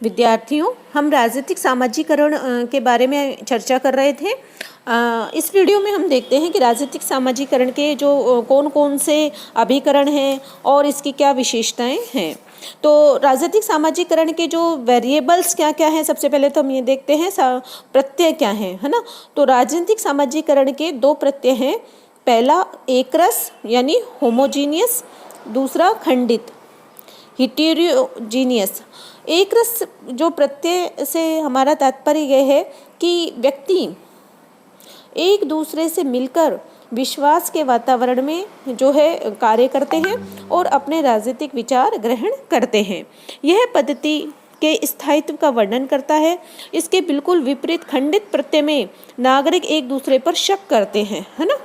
विद्यार्थियों, हम राजनीतिक सामाजिकरण के बारे में चर्चा कर रहे थे। इस वीडियो में हम देखते हैं कि राजनीतिक सामाजिकरण के जो कौन कौन से अभिकरण हैं और इसकी क्या विशेषताएं हैं। तो राजनीतिक सामाजिकरण के जो वेरिएबल्स क्या क्या हैं, सबसे पहले तो हम ये देखते हैं प्रत्यय क्या हैं, है ना। तो राजनीतिक सामाजिकरण के दो प्रत्यय हैं। पहला एकरस यानी होमोजीनियस, दूसरा खंडित हिटेरोजीनियस। एक रस जो प्रत्यय से हमारा तात्पर्य यह है कि व्यक्ति एक दूसरे से मिलकर विश्वास के वातावरण में जो है कार्य करते हैं और अपने राजनीतिक विचार ग्रहण करते हैं। यह पद्धति के स्थायित्व का वर्णन करता है। इसके बिल्कुल विपरीत खंडित प्रत्यय में नागरिक एक दूसरे पर शक करते हैं, है ना।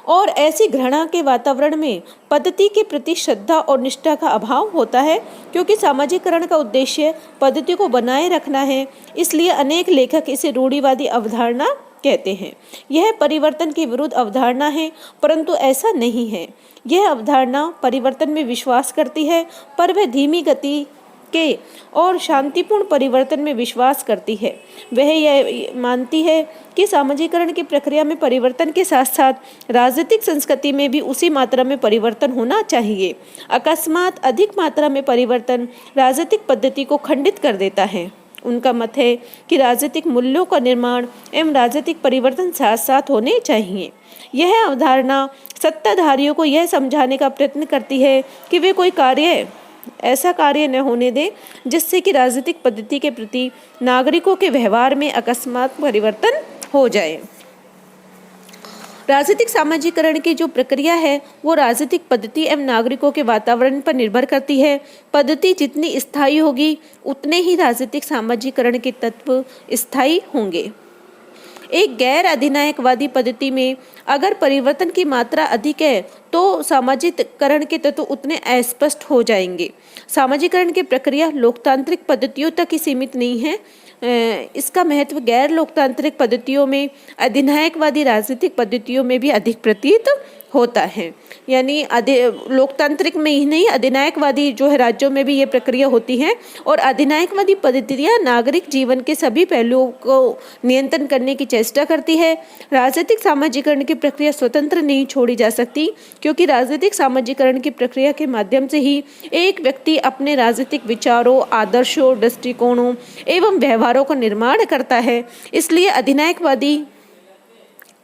और ऐसी घृणा के वातावरण में पद्धति के प्रति श्रद्धा और निष्ठा का अभाव होता है, क्योंकि सामाजिकरण का उद्देश्य पद्धति को बनाए रखना है। इसलिए अनेक लेखक इसे रूढ़िवादी अवधारणा कहते हैं। यह परिवर्तन के विरुद्ध अवधारणा है, परंतु ऐसा नहीं है। यह अवधारणा परिवर्तन में विश्वास करती है, पर वह धीमी गति के और शांतिपूर्ण परिवर्तन में विश्वास करती है। वह यह मानती है कि सामाजिकरण की प्रक्रिया में परिवर्तन के साथ साथ राजनीतिक संस्कृति में भी उसी मात्रा में परिवर्तन होना चाहिए। अकस्मात अधिक मात्रा में परिवर्तन राजनीतिक पद्धति को खंडित कर देता है। उनका मत है कि राजनीतिक मूल्यों का निर्माण एवं राजनीतिक परिवर्तन साथ साथ होने चाहिए। यह अवधारणा सत्ताधारियों को यह समझाने का प्रयत्न करती है कि वे कोई ऐसा कार्य न होने दें जिससे कि राजनीतिक पद्धति के प्रति नागरिकों के व्यवहार में अकस्मात परिवर्तन हो जाए। राजनीतिक सामाजिकरण की जो प्रक्रिया है वो राजनीतिक पद्धति एवं नागरिकों के वातावरण पर निर्भर करती है। पद्धति जितनी स्थायी होगी उतने ही राजनीतिक सामाजिकरण के तत्व स्थायी होंगे। एक गैर अधिनायकवादी पद्धति में अगर परिवर्तन की मात्रा अधिक है तो सामाजिकरण के तत्व उतने अस्पष्ट हो जाएंगे। सामाजिकरण की प्रक्रिया लोकतांत्रिक पद्धतियों तक ही सीमित नहीं है। इसका महत्व गैर लोकतांत्रिक पद्धतियों में, अधिनायकवादी राजनीतिक पद्धतियोयों में भी अधिक प्रतीत होता है। यानी लोकतांत्रिक में ही नहीं, अधिनायकवादी जो है राज्यों में भी ये प्रक्रिया होती है। और अधिनायकवादी पद्धतियाँ नागरिक जीवन के सभी पहलुओं को नियंत्रण करने की चेष्टा करती है। राजनीतिक सामाजिकरण की प्रक्रिया स्वतंत्र नहीं छोड़ी जा सकती, क्योंकि राजनीतिक सामाजिकरण की प्रक्रिया के माध्यम से ही एक व्यक्ति अपने राजनीतिक विचारों, आदर्शों, दृष्टिकोणों एवं व्यवहारों का निर्माण करता है। इसलिए अधिनायकवादी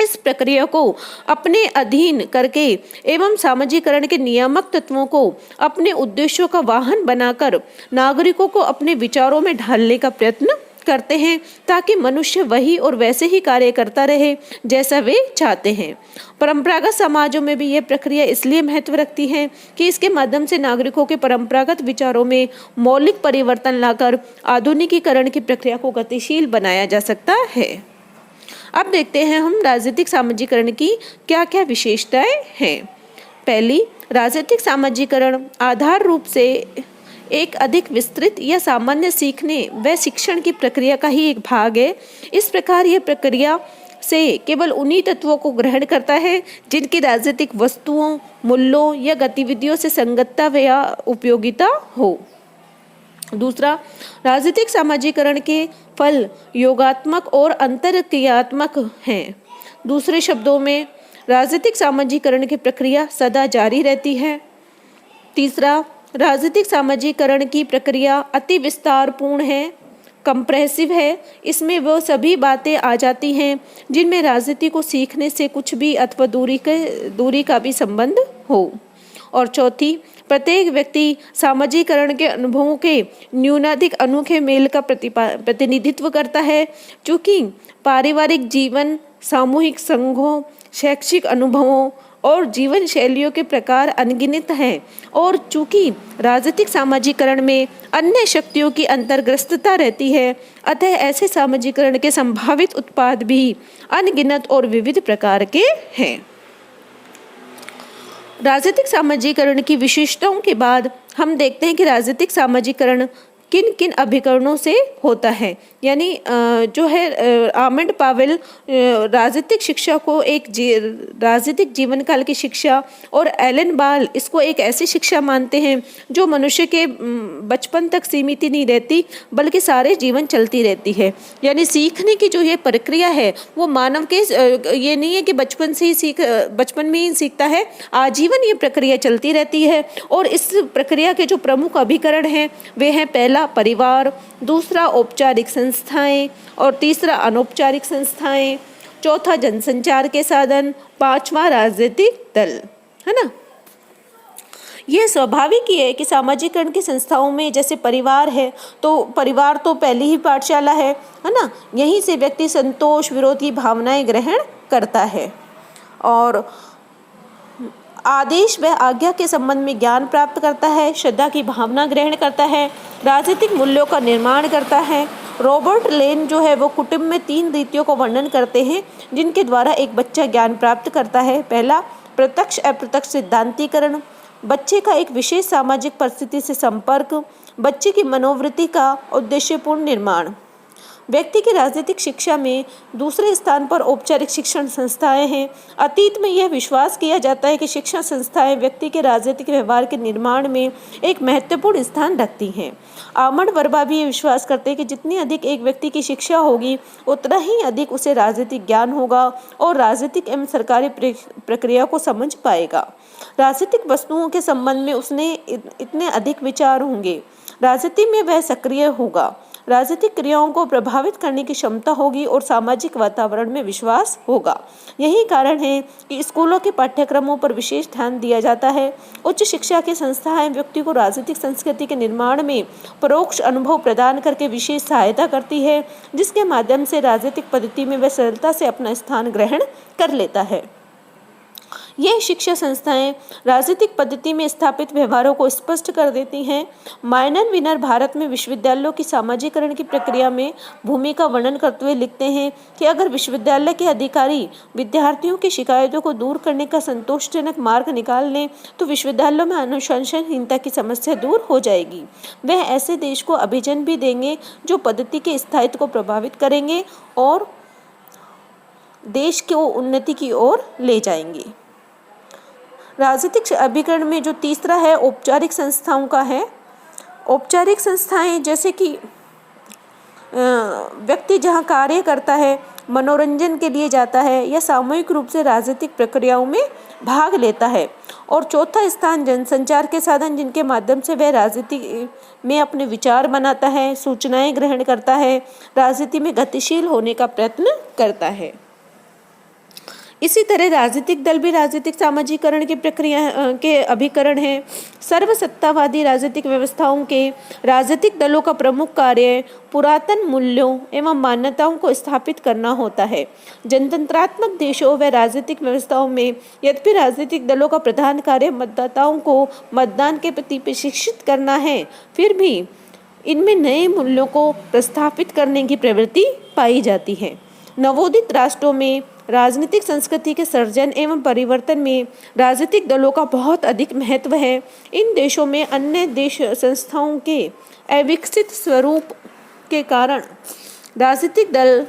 इस प्रक्रिया को अपने अधीन करके एवं सामाजिकरण के नियामक तत्वों को अपने उद्देश्यों का वाहन बनाकर नागरिकों को अपने विचारों में ढालने का प्रयत्न करते हैं, ताकि मनुष्य वही और वैसे ही कार्य करता रहे जैसा वे चाहते हैं। परंपरागत समाजों में भी यह प्रक्रिया इसलिए महत्व रखती है कि इसके माध्यम से नागरिकों के परंपरागत विचारों में मौलिक परिवर्तन लाकर आधुनिकीकरण की प्रक्रिया को गतिशील बनाया जा सकता है। अब देखते हैं हम राजनीतिक सामाजिकरण की क्या क्या विशेषताएं हैं। पहली, राजनीतिक सामाजिकरण आधार रूप से एक अधिक विस्तृत या सामान्य सीखने व शिक्षण की प्रक्रिया का ही एक भाग है। इस प्रकार यह प्रक्रिया से केवल उन्हीं तत्वों को ग्रहण करता है जिनकी राजनीतिक वस्तुओं, मूल्यों या गतिविधियों से संगतता या उपयोगिता हो। दूसरा, राजनीतिक सामाजिकरण के फल योगात्मक और अंतरक्रियात्मक हैं। दूसरे शब्दों में, राजनीतिक सामाजिकरण की प्रक्रिया सदा जारी रहती है। तीसरा, राजनीतिक सामाजिकरण की प्रक्रिया अति विस्तारपूर्ण है, कंप्रेसिव है। इसमें वो सभी बातें आ जाती हैं जिनमें राजनीति को सीखने से कुछ भी अथवा दूरी का भी संबंध हो। और चौथी, प्रत्येक व्यक्ति सामाजिकरण के अनुभवों के न्यूनाधिक अनोखे मेल का प्रतिनिधित्व करता है। चूँकि पारिवारिक जीवन, सामूहिक संघों, शैक्षिक अनुभवों और जीवन शैलियों के प्रकार अनगिनत हैं, और चूँकि राजनीतिक सामाजिकरण में अन्य शक्तियों की अंतर्ग्रस्तता रहती है, अतः ऐसे सामाजिकरण के संभावित उत्पाद भी अनगिनत और विविध प्रकार के हैं। राजनीतिक सामाजिकरण की विशेषताओं के बाद हम देखते हैं कि राजनीतिक सामाजिकरण किन किन अभिकरणों से होता है। यानी जो है आर्मंड पावेल राजनीतिक शिक्षा को एक राजनीतिक जीवन काल की शिक्षा और एलन बाल इसको एक ऐसी शिक्षा मानते हैं जो मनुष्य के बचपन तक सीमित ही नहीं रहती बल्कि सारे जीवन चलती रहती है। यानी सीखने की जो ये प्रक्रिया है वो मानव के ये नहीं है कि बचपन में ही सीखता है, आजीवन ये प्रक्रिया चलती रहती है। और इस प्रक्रिया के जो प्रमुख अभिकरण हैं वे हैं, पहला परिवार, दूसरा औपचारिक संस्थाएं और तीसरा अनौपचारिक संस्थाएं, चौथा जनसंचार के साधन, पांचवा राजनीतिक दल, है ना। यह स्वाभाविक ही है कि सामाजिकरण की संस्थाओं में जैसे परिवार है तो परिवार तो पहली ही पाठशाला है ना। यहीं से व्यक्ति संतोष, विरोध की भावनाएं ग्रहण करता है और आदेश व आज्ञा के संबंध में ज्ञान प्राप्त करता है, श्रद्धा की भावना ग्रहण करता है, राजनीतिक मूल्यों का निर्माण करता है। रॉबर्ट लेन जो है वो कुटुंब में 3 रीतियों को वर्णन करते हैं जिनके द्वारा एक बच्चा ज्ञान प्राप्त करता है। पहला, प्रत्यक्ष अप्रत्यक्ष सिद्धांतीकरण, बच्चे का एक विशेष सामाजिक परिस्थिति से संपर्क, बच्चे की मनोवृत्ति का उद्देश्यपूर्ण निर्माण। व्यक्ति की राजनीतिक शिक्षा में दूसरे स्थान पर औपचारिक शिक्षण संस्थाएं हैं। अतीत में यह विश्वास किया जाता है कि शिक्षण संस्थाएं व्यक्ति के राजनीतिक व्यवहार के निर्माण में एक महत्वपूर्ण स्थान रखती हैं। आमंड वर्बा भी ये विश्वास करते हैं कि जितनी अधिक एक व्यक्ति की शिक्षा होगी उतना ही अधिक उसे राजनीतिक ज्ञान होगा और राजनीतिक एवं सरकारी प्रक्रिया को समझ पाएगा। राजनीतिक वस्तुओं के संबंध में उसने इतने अधिक विचार होंगे, राजनीति में वह सक्रिय होगा, राजनीतिक क्रियाओं को प्रभावित करने की क्षमता होगी और सामाजिक वातावरण में विश्वास होगा। यही कारण है कि स्कूलों के पाठ्यक्रमों पर विशेष ध्यान दिया जाता है। उच्च शिक्षा की संस्थाएं व्यक्ति को राजनीतिक संस्कृति के निर्माण में परोक्ष अनुभव प्रदान करके विशेष सहायता करती है, जिसके माध्यम से राजनीतिक पद्धति में वह सरलता से अपना स्थान ग्रहण कर लेता है। ये शिक्षा संस्थाएं राजनीतिक पद्धति में स्थापित व्यवहारों को स्पष्ट कर देती हैं। माइनर विनर भारत में विश्वविद्यालयों की सामाजिकरण की प्रक्रिया में भूमिका वर्णन करते हुए लिखते हैं कि अगर विश्वविद्यालय के अधिकारी विद्यार्थियों की शिकायतों को दूर करने का संतोषजनक मार्ग निकाल लें तो विश्वविद्यालयों में अनुशासनहीनता की समस्या दूर हो जाएगी। वह ऐसे देश को अभिजन भी देंगे जो पद्धति के स्थायित्व को प्रभावित करेंगे और देश को उन्नति की ओर ले जाएंगे। राजनीतिक अभिकरण में जो तीसरा है औपचारिक संस्थाओं का है। औपचारिक संस्थाएं जैसे कि व्यक्ति जहां कार्य करता है, मनोरंजन के लिए जाता है या सामूहिक रूप से राजनीतिक प्रक्रियाओं में भाग लेता है। और चौथा स्थान जनसंचार के साधन जिनके माध्यम से वह राजनीति में अपने विचार बनाता है, सूचनाएं ग्रहण करता है, राजनीति में गतिशील होने का प्रयत्न करता है। इसी तरह राजनीतिक दल भी राजनीतिक सामाजिकरण की प्रक्रिया के अभिकरण हैं। सर्वसत्तावादी राजनीतिक व्यवस्थाओं के राजनीतिक दलों का प्रमुख कार्य पुरातन मूल्यों एवं मान्यताओं को स्थापित करना होता है। जनतंत्रात्मक देशों व राजनीतिक व्यवस्थाओं में यद्यपि राजनीतिक दलों का प्रधान कार्य मतदाताओं को मतदान के प्रति प्रशिक्षित करना है, फिर भी इनमें नए मूल्यों को प्रस्थापित करने की प्रवृत्ति पाई जाती है। नवोदित राष्ट्रों में राजनीतिक संस्कृति के सर्जन एवं परिवर्तन में राजनीतिक दलों का बहुत अधिक महत्व है। इन देशों में अन्य देश संस्थाओं के अविकसित स्वरूप के कारण राजनीतिक दल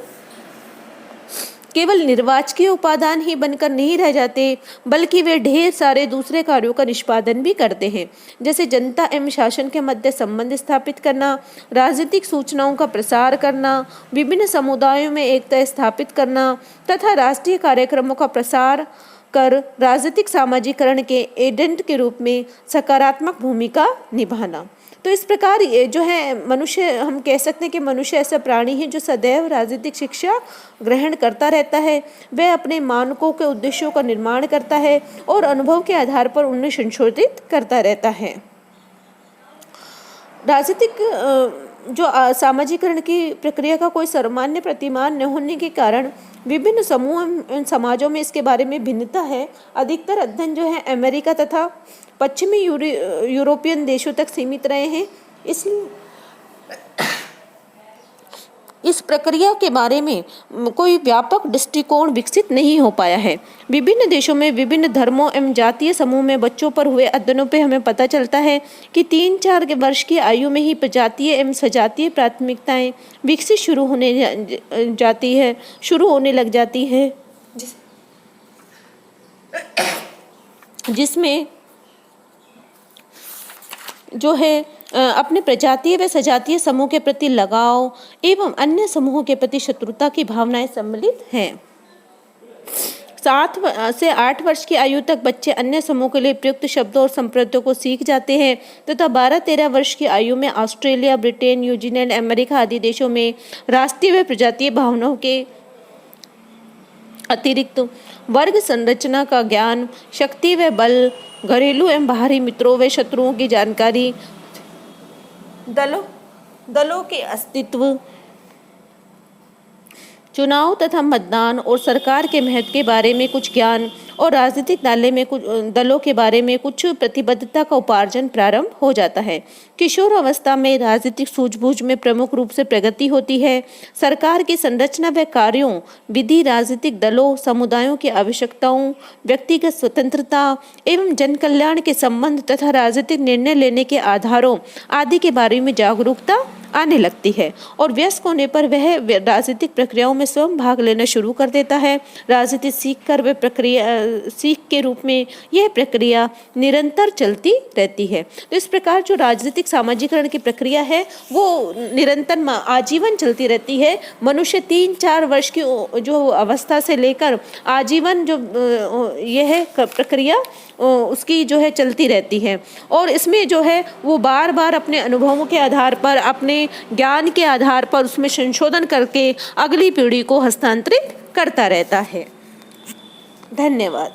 केवल निर्वाचकीय उपादान ही बनकर नहीं रह जाते बल्कि वे ढेर सारे दूसरे कार्यों का निष्पादन भी करते हैं, जैसे जनता एवं शासन के मध्य संबंध स्थापित करना, राजनीतिक सूचनाओं का प्रसार करना, विभिन्न समुदायों में एकता स्थापित करना तथा राष्ट्रीय कार्यक्रमों का प्रसार कर राजनीतिक सामाजिकरण के एजेंट के रूप में सकारात्मक भूमिका निभाना। तो इस प्रकार ये जो है मनुष्य, हम कह सकते हैं कि मनुष्य ऐसा प्राणी है जो सदैव राजनीतिक शिक्षा ग्रहण करता रहता है। वह अपने मानकों के उद्देश्यों का निर्माण करता है और अनुभव के आधार पर उन्हें संशोधित करता रहता है। राजनीतिक जो सामाजिकरण की प्रक्रिया का कोई सामान्य प्रतिमान न होने के कारण विभिन्न समूह समाजों में इसके बारे में भिन्नता है। अधिकतर अध्ययन जो है अमेरिका तथा पश्चिमी यूरोपियन देशों तक सीमित रहे हैं, इसलिए इस प्रक्रिया के बारे में कोई व्यापक दृष्टिकोण विकसित नहीं हो पाया है। विभिन्न देशों में विभिन्न धर्मों एवं जातीय समूह में बच्चों पर हुए अध्ययनों पे हमें पता चलता है कि 3-4 वर्ष की आयु में ही प्रजातीय एवं सजातीय प्राथमिकताएं विकसित शुरू होने लग जाती है, जिसमें जो है अपने प्रजातीय व सजातीय समूह के प्रति लगाव एवं अन्य समूहों के प्रति शत्रुता की भावनाएं सम्मिलित हैं। 7 से 8 वर्ष की आयु तक बच्चे अन्य समूह के लिए प्रयुक्त शब्दों और संप्रदायों को सीख जाते हैं तथा 12-13 वर्ष की आयु में ऑस्ट्रेलिया, ब्रिटेन, न्यूजीलैंड, अमेरिका आदि देशों में राष्ट्रीय व प्रजातीय भावनाओं के अतिरिक्त वर्ग संरचना का ज्ञान, शक्ति व बल, घरेलू एवं बाहरी मित्रों व शत्रुओं की जानकारी, दलों के अस्तित्व, चुनाव तथा मतदान और सरकार के महत्व के बारे में कुछ ज्ञान और राजनीतिक दलों के बारे में कुछ प्रतिबद्धता का उपार्जन प्रारंभ हो जाता है। किशोर अवस्था में राजनीतिक सूझबूझ में प्रमुख रूप से प्रगति होती है। सरकार की संरचना व कार्यों, विधि, राजनीतिक दलों, समुदायों की आवश्यकताओं, व्यक्तिगत स्वतंत्रता एवं जन कल्याण के संबंध तथा राजनीतिक निर्णय लेने के आधारों आदि के बारे में जागरूकता आने लगती है और वयस्क होने पर वह राजनीतिक प्रक्रियाओं में स्वयं भाग लेना शुरू कर देता है। राजनीति सीख के रूप में यह प्रक्रिया निरंतर चलती रहती है। तो इस प्रकार जो राजनीतिक सामाजिकरण की प्रक्रिया है वो निरंतर आजीवन चलती रहती है। मनुष्य 3-4 वर्ष की जो अवस्था से लेकर आजीवन जो यह प्रक्रिया उसकी जो है चलती रहती है और इसमें जो है वो बार बार अपने अनुभवों के आधार पर, अपने ज्ञान के आधार पर उसमें संशोधन करके अगली पीढ़ी को हस्तांतरित करता रहता है। धन्यवाद।